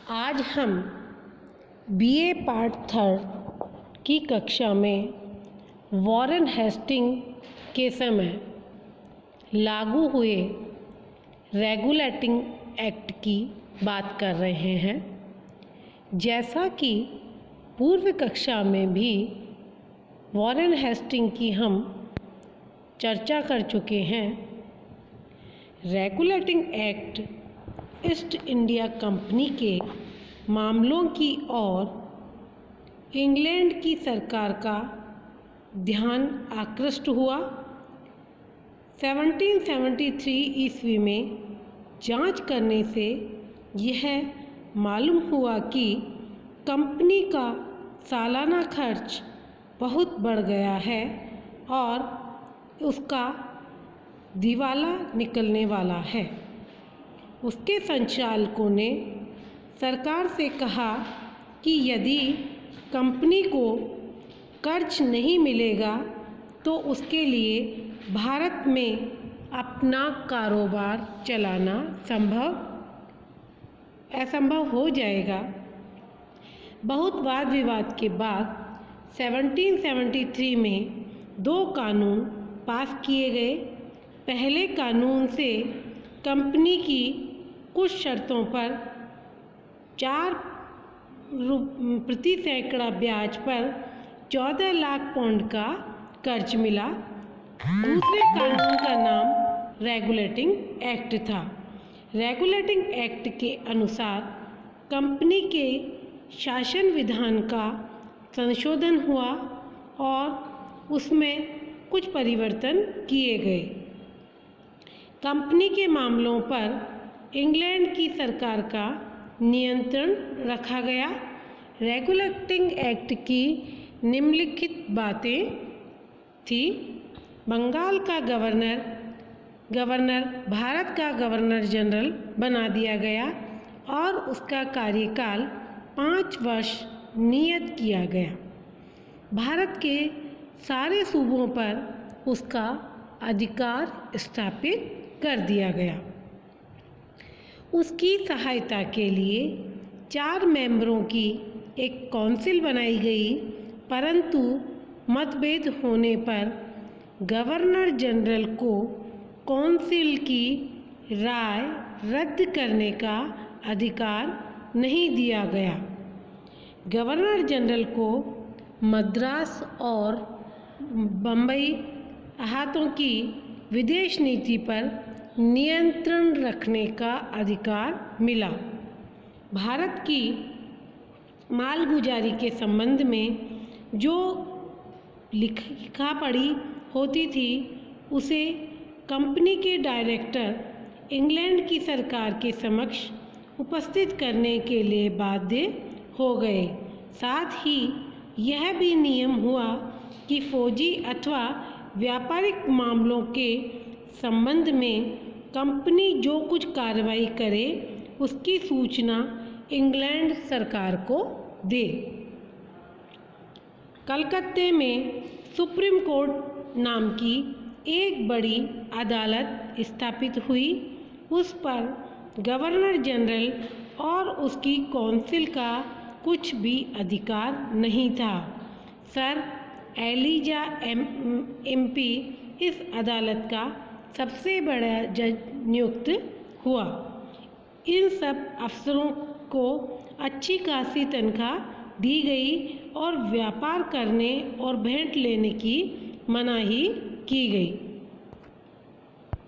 आज हम BA part 3 की कक्षा में वॉरेन हेस्टिंग के समय लागू हुए रेगुलेटिंग एक्ट की बात कर रहे हैं। जैसा कि पूर्व कक्षा में भी वॉरेन हेस्टिंग की हम चर्चा कर चुके हैं। Regulating act east India company के मामलों की ओर इंग्लैंड की सरकार का ध्यान आकृष्ट हुआ। 1773 ईस्वी में जांच करने से यह मालूम हुआ कि कंपनी का सालाना खर्च बहुत बढ़ गया है और उसका दिवाला निकलने वाला है। उसके संचालकों ने सरकार से कहा कि यदि कंपनी को कर्ज नहीं मिलेगा तो उसके लिए भारत में अपना कारोबार चलाना असंभव हो जाएगा। बहुत वाद विवाद के बाद 1773 में 2 कानून पास किए गए। पहले कानून से कंपनी की कुछ शर्तों पर 4 प्रति सैकड़ा ब्याज पर 14 लाख पाउंड का कर्ज मिला। दूसरे कानून का नाम रेगुलेटिंग एक्ट था। रेगुलेटिंग एक्ट के अनुसार कंपनी के शासन विधान का संशोधन हुआ और उसमें कुछ परिवर्तन किए गए। कंपनी के मामलों पर इंग्लैंड की सरकार का नियंत्रण रखा गया। रेगुलेटिंग एक्ट की निम्नलिखित बातें थी। बंगाल का गवर्नर भारत का गवर्नर जनरल बना दिया गया और उसका कार्यकाल 5 वर्ष नियत किया गया। भारत के सारे सूबों पर उसका अधिकार स्थापित कर दिया गया। उसकी सहायता के लिए 4 मेंबरों की एक काउंसिल बनाई गई, परंतु मतभेद होने पर गवर्नर जनरल को काउंसिल की राय रद्द करने का अधिकार नहीं दिया गया। गवर्नर जनरल को मद्रास और बम्बई हाथों की विदेश नीति पर नियंत्रण रखने का अधिकार मिला। भारत की मालगुजारी के संबंध में जो लिखा पढ़ी होती थी उसे कंपनी के डायरेक्टर इंग्लैंड की सरकार के समक्ष उपस्थित करने के लिए बाध्य हो गए। साथ ही यह भी नियम हुआ कि फौजी अथवा व्यापारिक मामलों के संबंध में कंपनी जो कुछ कार्रवाई करे उसकी सूचना इंग्लैंड सरकार को दे। कलकत्ते में सुप्रीम कोर्ट नाम की एक बड़ी अदालत स्थापित हुई। उस पर गवर्नर जनरल और उसकी काउंसिल का कुछ भी अधिकार नहीं था। सर एलिजा एमपी इस अदालत का सबसे बड़ा जज नियुक्त हुआ। इन सब अफसरों को अच्छी खासी तनख्वाह दी गई और व्यापार करने और भेंट लेने की मनाही की गई।